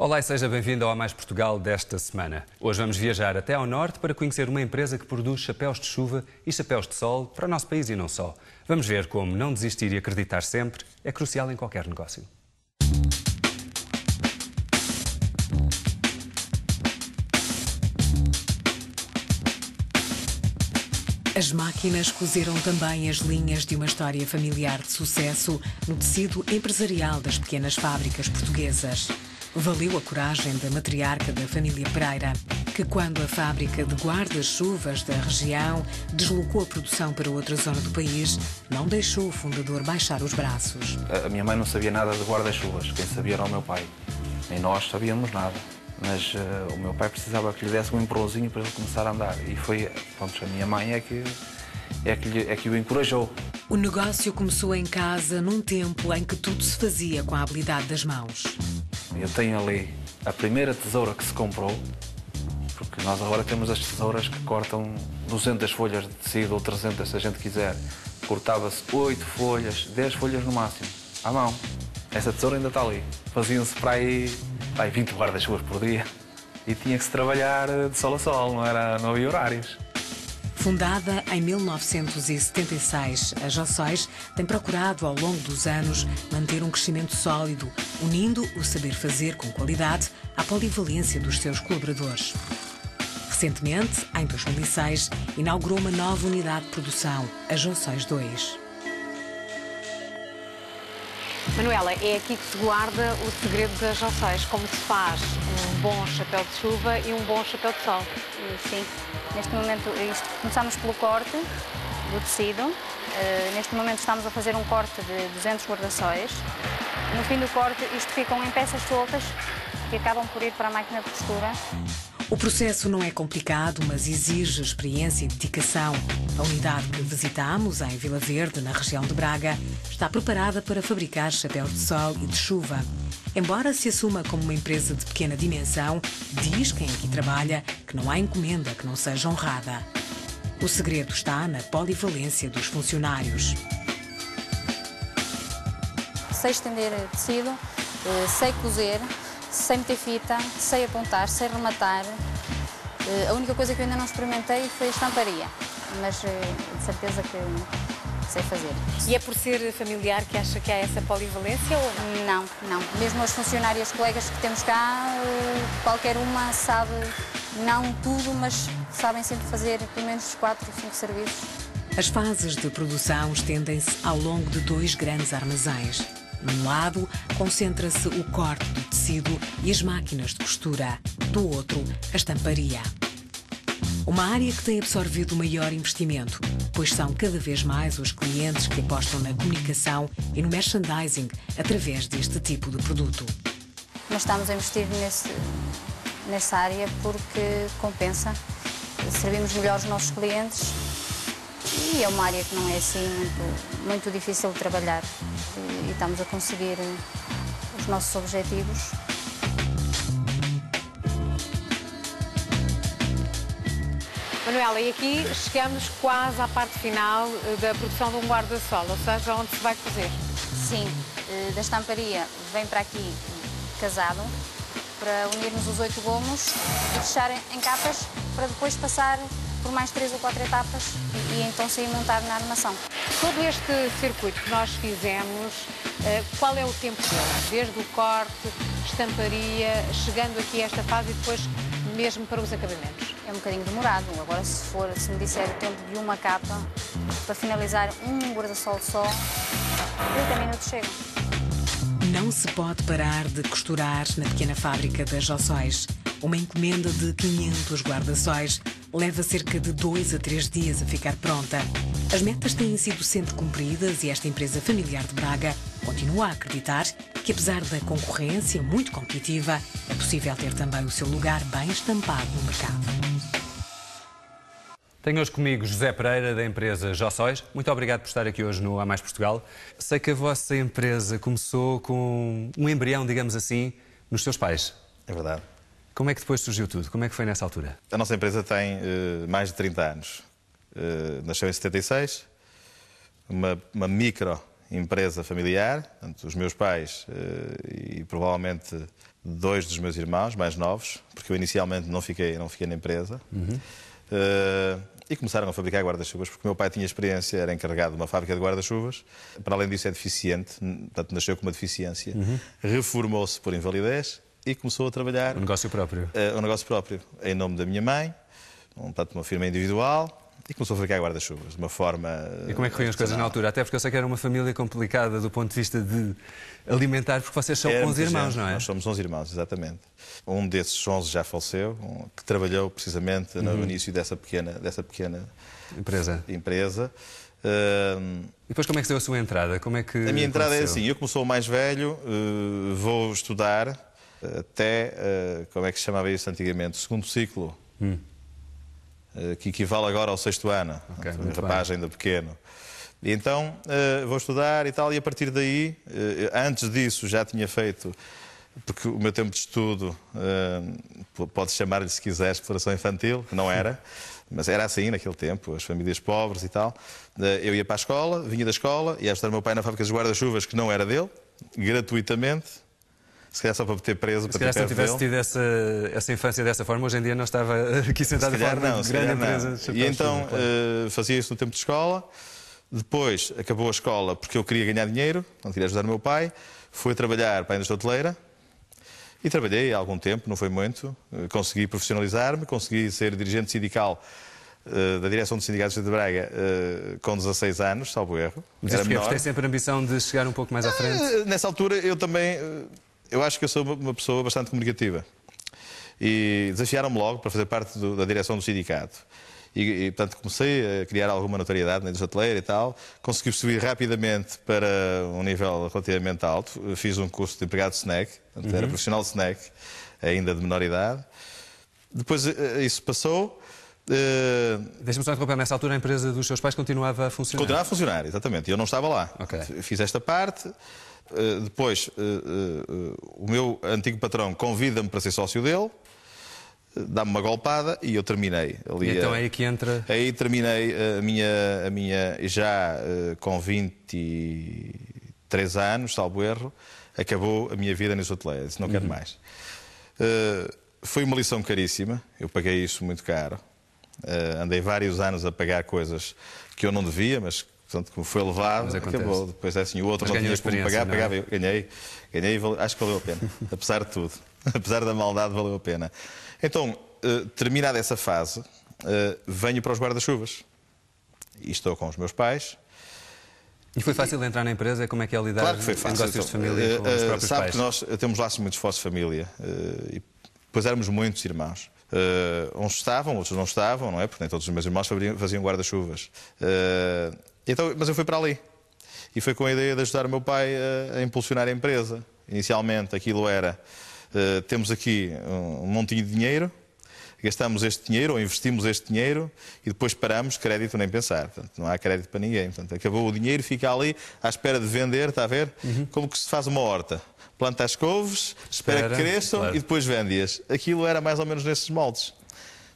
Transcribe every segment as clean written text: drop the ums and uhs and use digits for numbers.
Olá e seja bem-vindo ao A Mais Portugal desta semana. Hoje vamos viajar até ao norte para conhecer uma empresa que produz chapéus de chuva e chapéus de sol para o nosso país e não só. Vamos ver como não desistir e acreditar sempre é crucial em qualquer negócio. As máquinas cozeram também as linhas de uma história familiar de sucesso no tecido empresarial das pequenas fábricas portuguesas. Valeu a coragem da matriarca da família Pereira, que quando a fábrica de guarda-chuvas da região deslocou a produção para outra zona do país, não deixou o fundador baixar os braços. A minha mãe não sabia nada de guarda-chuvas, quem sabia era o meu pai. Nem nós sabíamos nada. Mas o meu pai precisava que lhe desse um empurrãozinho para ele começar a andar. E foi, pronto, a minha mãe é que o encorajou. O negócio começou em casa num tempo em que tudo se fazia com a habilidade das mãos. Eu tenho ali a primeira tesoura que se comprou, porque nós agora temos as tesouras que cortam 200 folhas de tecido ou 300, se a gente quiser. Cortava-se 8 folhas, 10 folhas no máximo, à mão. Essa tesoura ainda está ali. Faziam-se para aí 20 guarda-chuvas por dia e tinha que se trabalhar de sol a sol, não havia horários. Fundada em 1976, a Joçóis tem procurado ao longo dos anos manter um crescimento sólido, unindo o saber fazer com qualidade à polivalência dos seus colaboradores. Recentemente, em 2006, inaugurou uma nova unidade de produção, a Joçóis 2. Manuela, é aqui que se guarda o segredo das Joçóis, como se faz um bom chapéu de chuva e um bom chapéu de sol. Sim, neste momento começamos pelo corte do tecido. Neste momento estamos a fazer um corte de 200 guarda-sóis. No fim do corte isto ficam em peças soltas que acabam por ir para a máquina de costura. O processo não é complicado, mas exige experiência e dedicação. A unidade que visitamos, em Vila Verde, na região de Braga, está preparada para fabricar chapéus de sol e de chuva. Embora se assuma como uma empresa de pequena dimensão, diz quem aqui trabalha que não há encomenda que não seja honrada. O segredo está na polivalência dos funcionários. Sei estender tecido, sei cozer, sei meter fita, sei apontar, sei rematar. A única coisa que eu ainda não experimentei foi a estamparia, mas de certeza que sei fazer. E é por ser familiar que acha que há essa polivalência ou não? Não. Mesmo as funcionárias, colegas que temos cá, qualquer uma sabe, não tudo, mas sabem sempre fazer pelo menos 4 ou 5 serviços. As fases de produção estendem-se ao longo de 2 grandes armazéns. Num lado, concentra-se o corte do tecido e as máquinas de costura. Do outro, a estamparia. Uma área que tem absorvido o maior investimento, pois são cada vez mais os clientes que apostam na comunicação e no merchandising através deste tipo de produto. Nós estamos a investir nessa área porque compensa. Servimos melhor os nossos clientes e é uma área que não é assim muito difícil de trabalhar. E estamos a conseguir os nossos objetivos. Manuela, e aqui chegamos quase à parte final da produção de um guarda-sol, ou seja, onde se vai cozer. Sim, da estamparia vem para aqui casado, para unirmos os 8 gomos e fechar em capas, para depois passar por mais 3 ou 4 etapas e então sair montar na armação. Todo este circuito que nós fizemos, qual é o tempo dele? Desde o corte, estamparia, chegando aqui a esta fase e depois mesmo para os acabamentos? É um bocadinho demorado. Agora, se me disser o tempo de uma capa, para finalizar um guarda-sol só, 30 minutos chegam. Não se pode parar de costurar na pequena fábrica das Joçóis. Uma encomenda de 500 guarda-sóis leva cerca de 2 a 3 dias a ficar pronta. As metas têm sido sempre cumpridas e esta empresa familiar de Braga continua a acreditar que, apesar da concorrência muito competitiva, é possível ter também o seu lugar bem estampado no mercado. Tenho hoje comigo José Pereira, da empresa Joçóis. Muito obrigado por estar aqui hoje no A Mais Portugal. Sei que a vossa empresa começou com um embrião, digamos assim, nos seus pais. É verdade. Como é que depois surgiu tudo? Como é que foi nessa altura? A nossa empresa tem mais de 30 anos. Nasceu em 76, uma microempresa familiar. Portanto, os meus pais e provavelmente 2 dos meus irmãos mais novos, porque eu inicialmente não fiquei na empresa. E começaram a fabricar guarda-chuvas, porque o meu pai tinha experiência, era encarregado de uma fábrica de guarda-chuvas. Para além disso é deficiente, portanto nasceu com uma deficiência. Reformou-se por invalidez e começou a trabalhar... Um negócio próprio. Um negócio próprio, em nome da minha mãe, portanto uma firma individual, e começou a fabricar guarda-chuvas de uma forma... E como é que corriam as coisas na altura? Até porque eu sei que era uma família complicada do ponto de vista de alimentar, porque vocês são 11 irmãos, não é? Nós somos 11 irmãos, exatamente. Um desses 11 já faleceu, que trabalhou precisamente no início dessa pequena empresa. E depois como é que se deu a sua entrada? Como é que a minha entrada aconteceu? é assim, eu como sou o mais velho, vou estudar até, como é que se chamava isso antigamente, segundo ciclo. Que equivale agora ao 6º ano, um rapaz ainda pequeno. E então vou estudar e tal, e a partir daí, antes disso já tinha feito, porque o meu tempo de estudo, pode chamar-lhe se quiser exploração infantil, não era, mas era assim naquele tempo, as famílias pobres e tal. Eu ia para a escola, vinha da escola, ia ajudar o meu pai na fábrica de guarda-chuvas, que não era dele, gratuitamente. Se calhar só para ter preso, para ter perto dele. Se calhar se tivesse tido essa infância dessa forma, hoje em dia não estava aqui sentado a falar de grande empresa. E então fazia isso no tempo de escola. Depois acabou a escola porque eu queria ganhar dinheiro, não queria ajudar o meu pai. Fui trabalhar para a indústria hoteleira e trabalhei há algum tempo, não foi muito. Consegui profissionalizar-me, consegui ser dirigente sindical da direção dos sindicatos de Braga com 16 anos, salvo erro. Mas isso porque tem sempre a ambição de chegar um pouco mais à frente? Nessa altura eu também... Eu acho que eu sou uma pessoa bastante comunicativa e desafiaram-me logo para fazer parte da direção do sindicato. E, portanto, comecei a criar alguma notoriedade na indústria hoteleira e tal. Consegui subir rapidamente para um nível relativamente alto. Fiz um curso de empregado de snack, portanto, era profissional de snack, ainda de menor idade. Depois isso passou. Deixa-me só interromper, nessa altura a empresa dos seus pais continuava a funcionar? Continuava a funcionar, exatamente. E eu não estava lá. Okay. Fiz esta parte. Depois, o meu antigo patrão convida-me para ser sócio dele, dá-me uma golpada e eu terminei. Ali, e então é aí que entra... Aí terminei a minha já com 23 anos, salvo erro, acabou a minha vida nesse hoteleiro. Disse, não quero mais. Foi uma lição caríssima, eu paguei isso muito caro. Andei vários anos a pagar coisas que eu não devia, mas... Portanto, como foi levado, acabou. Depois é assim, o outro não tinha como pagar, pagava eu. Ganhei, acho que valeu a pena. Apesar de tudo. Apesar da maldade, valeu a pena. Então, terminada essa fase, venho para os guarda-chuvas. E estou com os meus pais. E foi fácil entrar na empresa? Como é que é lidar claro que foi fácil. Em negócios de família com os próprios sabe pais? Que nós temos laços muito fortes de família. E depois éramos muitos irmãos. Uns estavam, outros não estavam, não é? Porque nem todos os meus irmãos faziam guarda-chuvas. Então, mas eu fui para ali. E foi com a ideia de ajudar o meu pai a impulsionar a empresa. Inicialmente aquilo era, temos aqui um montinho de dinheiro, gastamos este dinheiro ou investimos este dinheiro e depois paramos, crédito nem pensar. Portanto, não há crédito para ninguém. Portanto, acabou o dinheiro, fica ali à espera de vender, está a ver? Como que se faz uma horta. Planta as couves, espera que cresçam e depois vende-as. Aquilo era mais ou menos nesses moldes.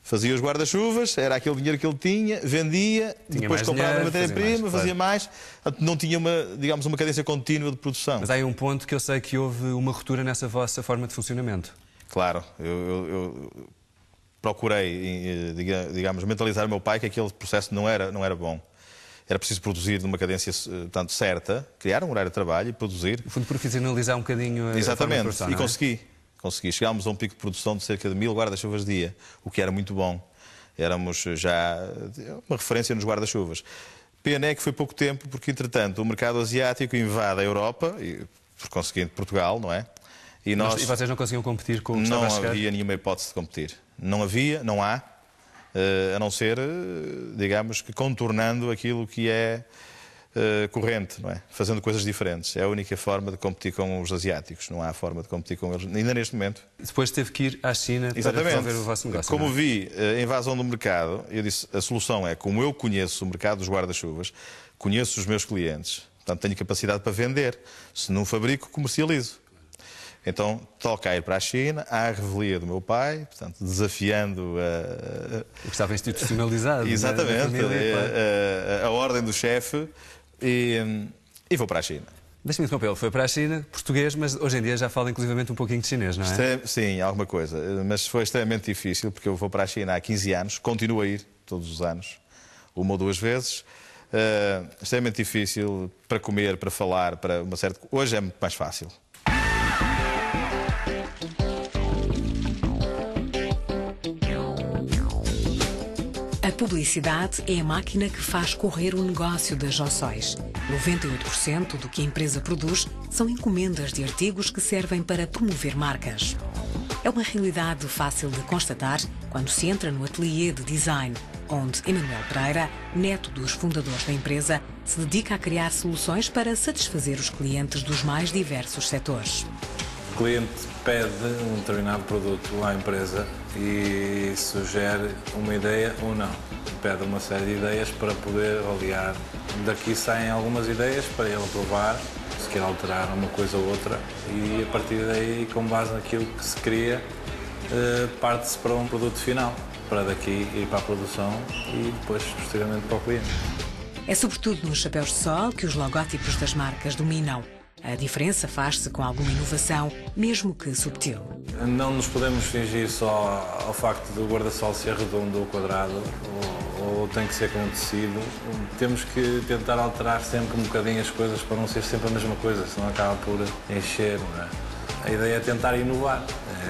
Fazia os guarda-chuvas, era aquele dinheiro que ele tinha, vendia, depois comprava matéria-prima, fazia mais. Não tinha uma cadência contínua de produção. Mas há aí um ponto que eu sei que houve uma ruptura nessa vossa forma de funcionamento. Claro, eu procurei, digamos, mentalizar o meu pai que aquele processo não era bom. Era preciso produzir numa cadência tanto certa, criar um horário de trabalho e produzir. No fundo, profissionalizar um bocadinho a exatamente, forma de produção, e consegui. Chegámos a um pico de produção de cerca de 1000 guarda-chuvas dia, o que era muito bom. Éramos já uma referência nos guarda-chuvas. Pena é que foi pouco tempo, porque, entretanto, o mercado asiático invade a Europa, e, por conseguinte, Portugal, não é? E vocês não conseguiam competir com o que estava a chegar? Não havia nenhuma hipótese de competir. Não havia, não há, a não ser, digamos, que contornando aquilo que é corrente, não é? Fazendo coisas diferentes. É a única forma de competir com os asiáticos. Não há forma de competir com eles, ainda neste momento. Depois teve que ir à China para resolver o vosso negócio. Como vi a invasão do mercado, eu disse, a solução é, como eu conheço o mercado dos guarda-chuvas, conheço os meus clientes, portanto tenho capacidade para vender. Se não fabrico, comercializo. Então toca ir para a China, à revelia do meu pai, portanto desafiando o que estava institucionalizado. Exatamente, a ordem do chefe. E vou para a China. Deixa-me interrompê-lo. Foi para a China, português, mas hoje em dia já fala inclusivamente um pouquinho de chinês, não é? Sim, alguma coisa. Mas foi extremamente difícil, porque eu vou para a China há 15 anos, continuo a ir todos os anos, uma ou duas vezes. Extremamente difícil para comer, para falar, para uma certa... Hoje é muito mais fácil. A publicidade é a máquina que faz correr o negócio das Jossóis. 98% do que a empresa produz são encomendas de artigos que servem para promover marcas. É uma realidade fácil de constatar quando se entra no ateliê de design, onde Emanuel Pereira, neto dos fundadores da empresa, se dedica a criar soluções para satisfazer os clientes dos mais diversos setores. O cliente pede um determinado produto à empresa e sugere uma ideia ou não. Pede uma série de ideias para poder avaliar. Daqui saem algumas ideias para ele aprovar, se quer alterar uma coisa ou outra, e a partir daí, com base naquilo que se cria, parte-se para um produto final, para daqui ir para a produção e depois, posteriormente, para o cliente. É sobretudo nos chapéus de sol que os logótipos das marcas dominam. A diferença faz-se com alguma inovação, mesmo que subtil. Não nos podemos fingir só ao facto do guarda-sol ser redondo ou quadrado, ou tem que ser com tecido. Temos que tentar alterar sempre um bocadinho as coisas para não ser sempre a mesma coisa, senão acaba por encher, não é? A ideia é tentar inovar,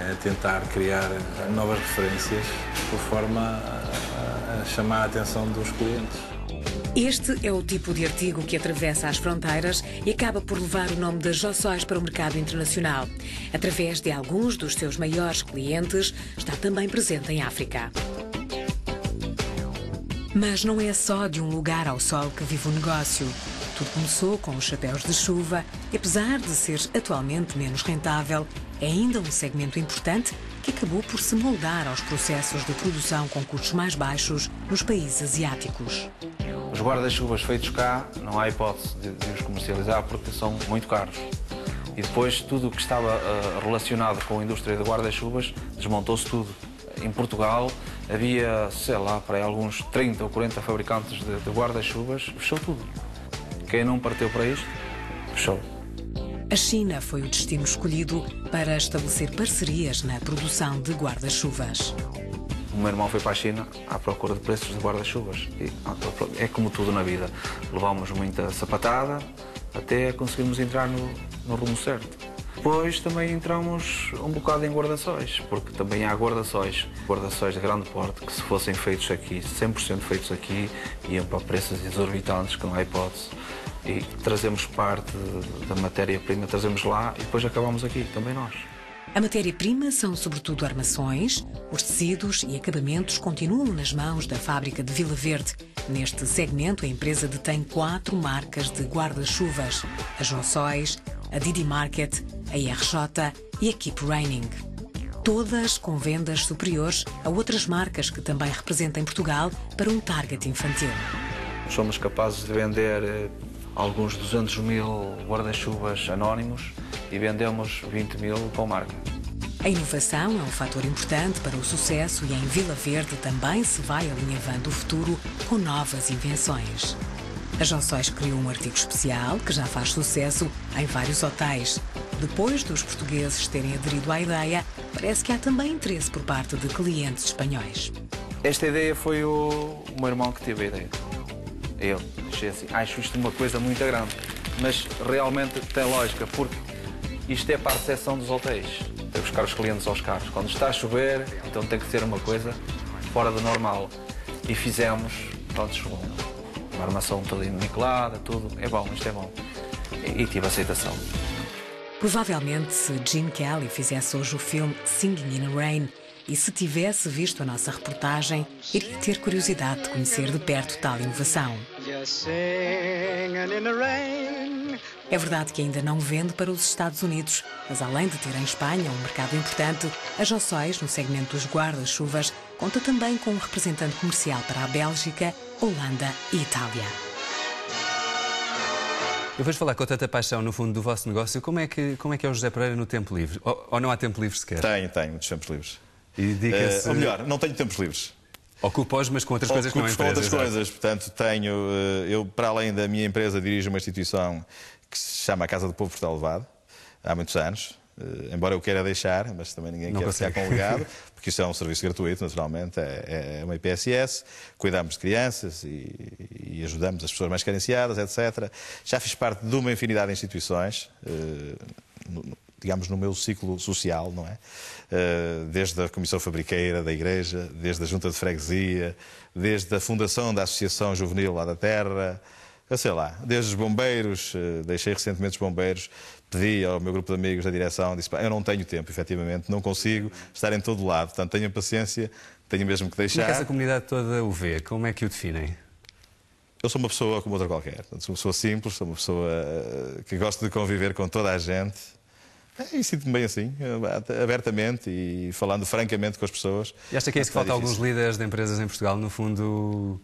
é tentar criar novas referências por forma a chamar a atenção dos clientes. Este é o tipo de artigo que atravessa as fronteiras e acaba por levar o nome das Jossóis para o mercado internacional. Através de alguns dos seus maiores clientes, está também presente em África. Mas não é só de um lugar ao sol que vive o negócio. Tudo começou com os chapéus de chuva e, apesar de ser atualmente menos rentável, é ainda um segmento importante que acabou por se moldar aos processos de produção com custos mais baixos nos países asiáticos. Os guarda-chuvas feitos cá, não há hipótese de os comercializar porque são muito caros. E depois tudo o que estava relacionado com a indústria de guarda-chuvas desmontou-se tudo. Em Portugal havia, sei lá, para aí alguns 30 ou 40 fabricantes de guarda-chuvas, fechou tudo. Quem não partiu para isto, fechou. A China foi o destino escolhido para estabelecer parcerias na produção de guarda-chuvas. O meu irmão foi para a China à procura de preços de guarda-chuvas. É como tudo na vida. Levámos muita sapatada até conseguirmos entrar no rumo certo. Depois também entramos um bocado em guarda-sóis, porque também há guarda-sóis de grande porte, que se fossem feitos aqui, 100% feitos aqui, iam para preços exorbitantes, que não há hipótese. E trazemos parte da matéria-prima, trazemos lá e depois acabamos aqui, também nós. A matéria-prima são sobretudo armações, os tecidos e acabamentos continuam nas mãos da fábrica de Vila Verde. Neste segmento, a empresa detém 4 marcas de guarda-chuvas: a Jossóis, a Didi Market, a IRJ e a Keep Raining. Todas com vendas superiores a outras marcas que também representam em Portugal para um target infantil. Somos capazes de vender alguns 200 mil guarda-chuvas anónimos e vendemos 20 mil com marca. A inovação é um fator importante para o sucesso e em Vila Verde também se vai alinhavando o futuro com novas invenções. A Jossóis criou um artigo especial que já faz sucesso em vários hotéis. Depois dos portugueses terem aderido à ideia, parece que há também interesse por parte de clientes espanhóis. Esta ideia foi o meu irmão que teve a ideia. Eu achei assim, acho isto uma coisa muito grande, mas realmente tem lógica, porque isto é para a recepção dos hotéis. Tem que buscar os clientes aos carros. Quando está a chover, então tem que ser uma coisa fora do normal. E fizemos, pronto, uma armação toda nivelada, tudo. É bom, isto é bom. E tive aceitação. Provavelmente, se Gene Kelly fizesse hoje o filme Singing in the Rain e se tivesse visto a nossa reportagem, iria ter curiosidade de conhecer de perto tal inovação. É verdade que ainda não vende para os Estados Unidos, mas além de ter em Espanha um mercado importante, a Jossóis, no segmento dos guarda-chuvas, conta também com um representante comercial para a Bélgica, Holanda e Itália. Eu vejo falar com tanta paixão, no fundo, do vosso negócio. Como é que é o José Pereira no tempo livre? Ou não há tempo livre sequer? Tenho muitos tempos livres. E dedica-se... Ou melhor, não tenho tempos livres. Ocupa-os, mas com outras coisas que não é empresa. Com outras coisas. Portanto, eu, para além da minha empresa, dirijo uma instituição que se chama a Casa do Povo Portal Levado, há muitos anos. Embora eu queira deixar, mas também ninguém quer ficar com o legado, porque isso é um serviço gratuito, naturalmente, é uma IPSS, cuidamos de crianças e ajudamos as pessoas mais carenciadas, etc. Já fiz parte de uma infinidade de instituições, digamos, no meu ciclo social, não é? Desde a Comissão Fabriqueira da Igreja, desde a Junta de Freguesia, desde a fundação da Associação Juvenil lá da Terra, eu sei lá, desde os bombeiros, deixei recentemente os bombeiros, pedi ao meu grupo de amigos da direção, disse, eu não tenho tempo, efetivamente, não consigo estar em todo lado, portanto tenham paciência, tenho mesmo que deixar. Como é que essa comunidade toda o vê? Como é que o definem? Eu sou uma pessoa como outra qualquer, portanto, sou uma pessoa simples, sou uma pessoa que gosta de conviver com toda a gente e sinto-me bem assim, abertamente e falando francamente com as pessoas. E acha que é isso que falta a alguns líderes de empresas em Portugal, no fundo,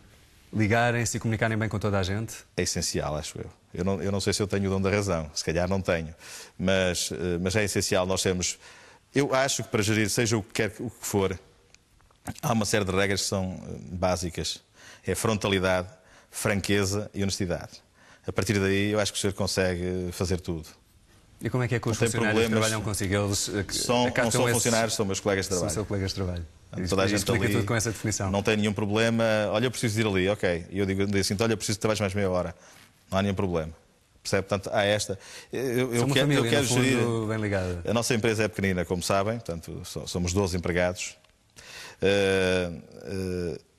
ligarem-se e comunicarem bem com toda a gente? É essencial, acho eu. Eu não sei se eu tenho o dom da razão, se calhar não tenho, mas é essencial nós termos... Eu acho que para gerir, seja o que for, há uma série de regras que são básicas. É frontalidade, franqueza e honestidade. A partir daí, eu acho que o senhor consegue fazer tudo. E como é que os funcionários que trabalham consigo? Eles não são funcionários, são meus colegas de trabalho. São seus colegas de trabalho. Toda a gente explica ali, tudo com essa definição. Não tem nenhum problema. Olha, eu preciso ir ali, ok. E eu digo assim, olha, eu preciso que trabalhes mais meia hora. Não há nenhum problema. Percebe? Portanto, há esta. Eu quero gerir. Bem ligada. A nossa empresa é pequenina, como sabem, portanto, somos 12 empregados.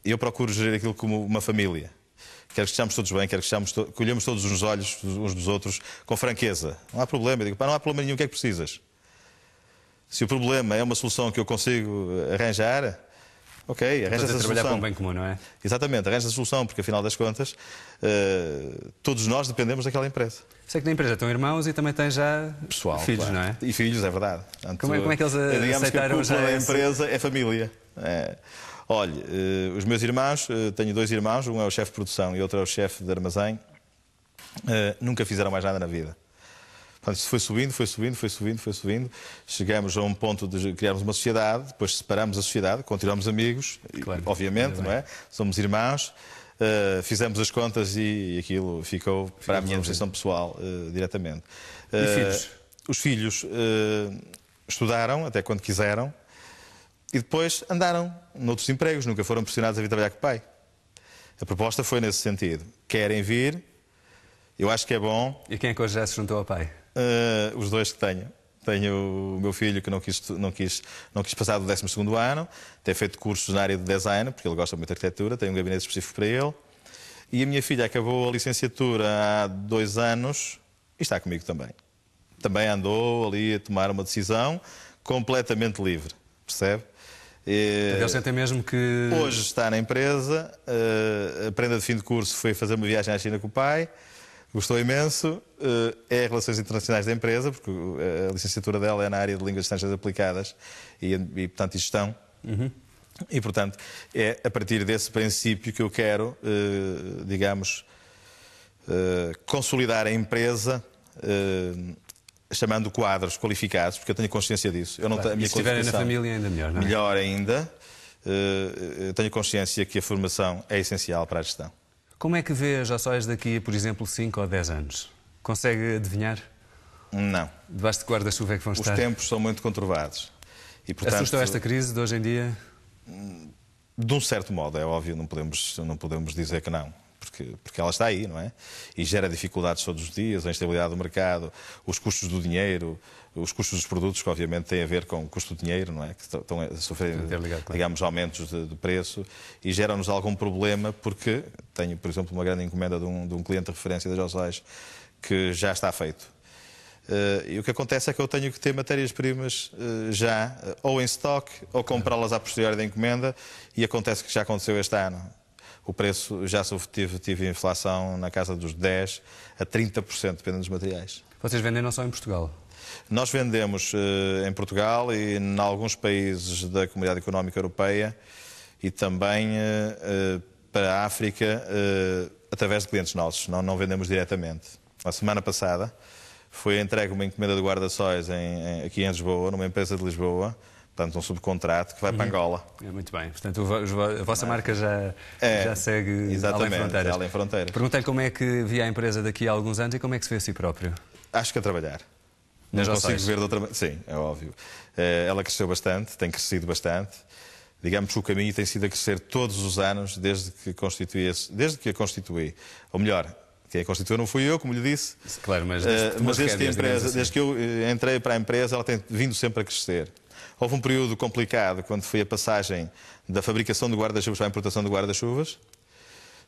Eu procuro gerir aquilo como uma família. Quero que estejamos todos bem, quero que olhemos todos nos olhos uns dos outros com franqueza. Não há problema. Eu digo, não há problema nenhum, o que é que precisas? Se o problema é uma solução que eu consigo arranjar, ok, arranja essa trabalhar solução. para um bem comum, não é? Exatamente, arranja a solução, porque afinal das contas, todos nós dependemos daquela empresa. Sei que na empresa estão irmãos e também tem já pessoal, filhos, claro. Não é? E filhos, é verdade. Portanto, como é que eles aceitaram já? A empresa é família. Olha, os meus irmãos, tenho 2 irmãos, um é o chefe de produção e outro é o chefe de armazém, nunca fizeram mais nada na vida. Portanto, isso foi subindo. Chegamos a um ponto de criarmos uma sociedade, depois separamos a sociedade, continuamos amigos, claro, obviamente, não é? Somos irmãos, fizemos as contas e aquilo ficou para a minha administração pessoal, diretamente. E filhos? Os filhos estudaram até quando quiseram e depois andaram noutros empregos, nunca foram pressionados a vir trabalhar com o pai. A proposta foi nesse sentido. Querem vir, eu acho que é bom. E quem é que hoje já se juntou ao pai? Os 2 que tenho. Tenho o meu filho que não quis passar do 12º ano, tem feito cursos na área de design, porque ele gosta muito de arquitetura, tem um gabinete específico para ele. E a minha filha acabou a licenciatura há 2 anos e está comigo também. Também andou ali a tomar uma decisão completamente livre, percebe? Eles sentem mesmo que... Hoje está na empresa, a prenda de fim de curso foi fazer uma viagem à China com o pai. Gostou imenso, é Relações Internacionais da empresa, porque a licenciatura dela é na área de Línguas Estrangeiras Aplicadas e portanto, e Gestão. E, portanto, é a partir desse princípio que eu quero, digamos, consolidar a empresa, chamando quadros qualificados, porque eu tenho consciência disso. Eu não tenho a minha se estiverem na família, ainda melhor, não é? Melhor ainda. Eu tenho consciência que a formação é essencial para a gestão. Como é que vê as Joçóis daqui, por exemplo, 5 ou 10 anos? Consegue adivinhar? Não. Debaixo de guarda-chuva é que vão estar? Os tempos são muito conturbados. E, portanto, assustou esta crise de hoje em dia? De um certo modo, é óbvio, não podemos dizer que não. Porque ela está aí, não é? E gera dificuldades todos os dias, a instabilidade do mercado, os custos do dinheiro, os custos dos produtos, que obviamente têm a ver com o custo do dinheiro, não é? Que estão a sofrer, digamos, aumentos de preço e geram-nos algum problema, porque tenho, por exemplo, uma grande encomenda de um cliente de referência das Joçóis que já está feito. E o que acontece é que eu tenho que ter matérias-primas já, ou em stock, ou comprá-las a posteriori da encomenda, e acontece que já aconteceu este ano. O preço já tive inflação na casa dos 10% a 30%, dependendo dos materiais. Vocês vendem não só em Portugal? Nós vendemos em Portugal e em alguns países da Comunidade Económica Europeia e também para a África através de clientes nossos, não vendemos diretamente. A semana passada foi entregue uma encomenda de guarda-sóis aqui em Lisboa, numa empresa de Lisboa, portanto um subcontrato que vai para Angola. Muito bem. Portanto, a vossa marca já segue além fronteiras. Perguntei-lhe como é que via a empresa daqui a alguns anos e como é que se vê a si próprio. Acho que a trabalhar. Não consigo ver de outra maneira. Sim, é óbvio. Ela cresceu bastante, tem crescido bastante. Digamos que o caminho tem sido a crescer todos os anos desde que a constituí. Ou melhor, quem a constituiu não fui eu, como lhe disse. Claro, mas desde que eu entrei para a empresa, ela tem vindo sempre a crescer. Houve um período complicado quando foi a passagem da fabricação de guarda-chuvas para a importação de guarda-chuvas.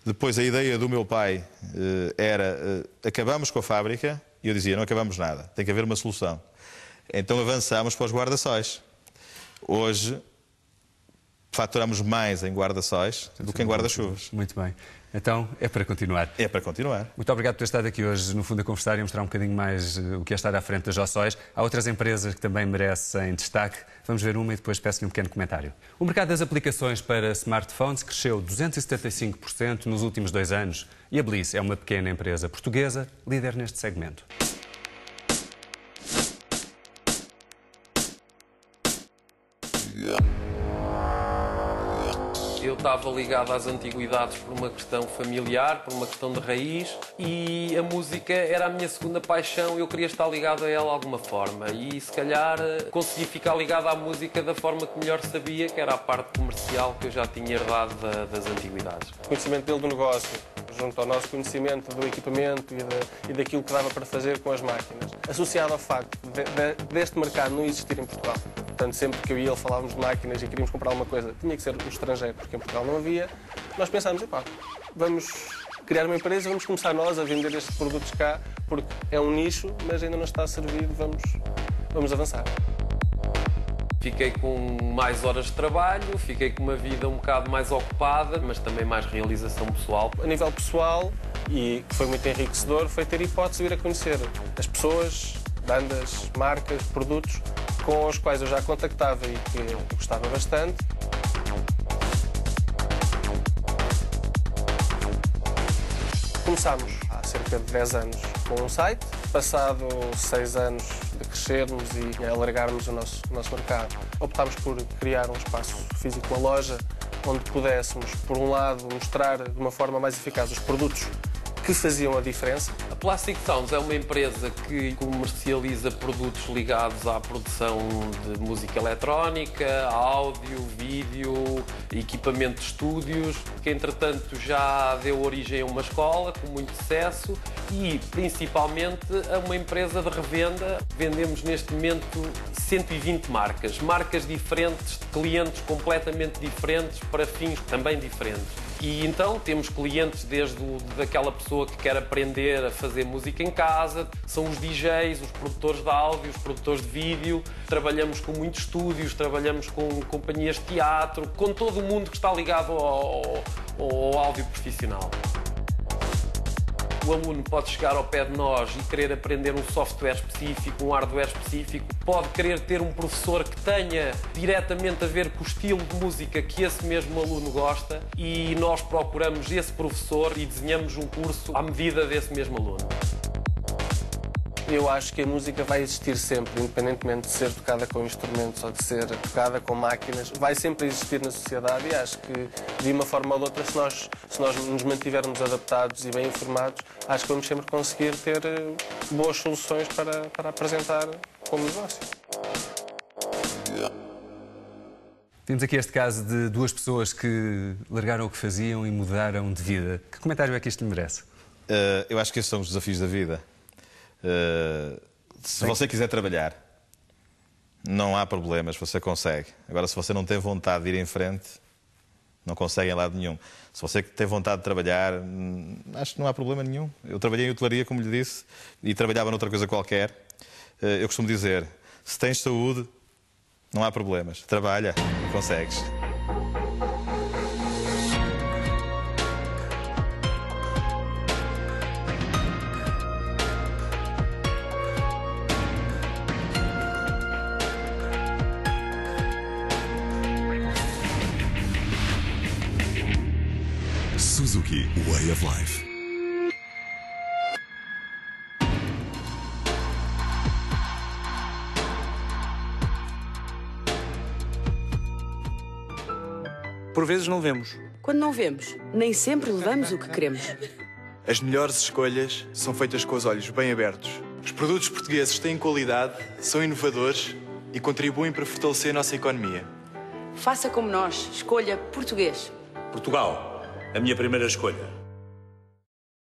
Depois a ideia do meu pai era acabamos com a fábrica. E eu dizia, não acabamos nada, tem que haver uma solução. Então avançámos para os guarda-sóis. Hoje faturamos mais em guarda-sóis do que em guarda-chuvas. Muito bem. Então é para continuar. É para continuar. Muito obrigado por ter estado aqui hoje, no fundo, a conversar e a mostrar um bocadinho mais o que é estar à frente das Jossóis. Há outras empresas que também merecem destaque. Vamos ver uma e depois peço-lhe um pequeno comentário. O mercado das aplicações para smartphones cresceu 275% nos últimos 2 anos e a Bliss é uma pequena empresa portuguesa líder neste segmento. Eu estava ligado às antiguidades por uma questão familiar, por uma questão de raiz, e a música era a minha segunda paixão. Eu queria estar ligado a ela de alguma forma e, se calhar, consegui ficar ligado à música da forma que melhor sabia, que era a parte comercial que eu já tinha herdado das antiguidades. O conhecimento dele do negócio, junto ao nosso conhecimento do equipamento e daquilo que dava para fazer com as máquinas, associado ao facto deste mercado não existir em Portugal. Portanto, sempre que eu e ele falávamos de máquinas e queríamos comprar alguma coisa, tinha que ser no estrangeiro, porque em Portugal não havia. Nós pensámos, vamos criar uma empresa, vamos começar nós a vender estes produtos cá, porque é um nicho, mas ainda não está servido, vamos avançar. Fiquei com mais horas de trabalho, fiquei com uma vida um bocado mais ocupada, mas também mais realização pessoal. A nível pessoal, e que foi muito enriquecedor, foi ter hipótese de vir a conhecer as pessoas, bandas, marcas, produtos com os quais eu já contactava e que eu gostava bastante. Começámos há cerca de 10 anos com um site. Passado 6 anos de crescermos e alargarmos o nosso mercado, optámos por criar um espaço físico, uma loja, onde pudéssemos, por um lado, mostrar de uma forma mais eficaz os produtos que faziam a diferença. A Plastic Sounds é uma empresa que comercializa produtos ligados à produção de música eletrónica, áudio, vídeo, equipamento de estúdios, que entretanto já deu origem a uma escola com muito sucesso e principalmente a uma empresa de revenda. Vendemos neste momento 120 marcas diferentes, de clientes completamente diferentes para fins também diferentes. E então temos clientes desde daquela pessoa que quer aprender a fazer música em casa, são os DJs, os produtores de áudio, os produtores de vídeo, trabalhamos com muitos estúdios, trabalhamos com companhias de teatro, com todo o mundo que está ligado ao áudio profissional. O aluno pode chegar ao pé de nós e querer aprender um software específico, um hardware específico. Pode querer ter um professor que tenha diretamente a ver com o estilo de música que esse mesmo aluno gosta e nós procuramos esse professor e desenhamos um curso à medida desse mesmo aluno. Eu acho que a música vai existir sempre, independentemente de ser tocada com instrumentos ou de ser tocada com máquinas, vai sempre existir na sociedade e acho que, de uma forma ou de outra, se nós nos mantivermos adaptados e bem informados, acho que vamos sempre conseguir ter boas soluções para apresentar como negócio. Temos aqui este caso de 2 pessoas que largaram o que faziam e mudaram de vida. Que comentário é que isto lhe merece? Eu acho que esses são os desafios da vida. Se você quiser trabalhar, não há problemas, você consegue. Agora, se você não tem vontade de ir em frente, não consegue em lado nenhum. Se você tem vontade de trabalhar, acho que não há problema nenhum. Eu trabalhei em hotelaria, como lhe disse, e trabalhava noutra coisa qualquer. Eu costumo dizer, se tens saúde, não há problemas. Trabalha e consegues. Suzuki Way of Life. por vezes não vemos. Quando não vemos, nem sempre levamos o que queremos. As melhores escolhas são feitas com os olhos bem abertos. Os produtos portugueses têm qualidade, são inovadores e contribuem para fortalecer a nossa economia. Faça como nós, escolha português. Portugal, a minha primeira escolha.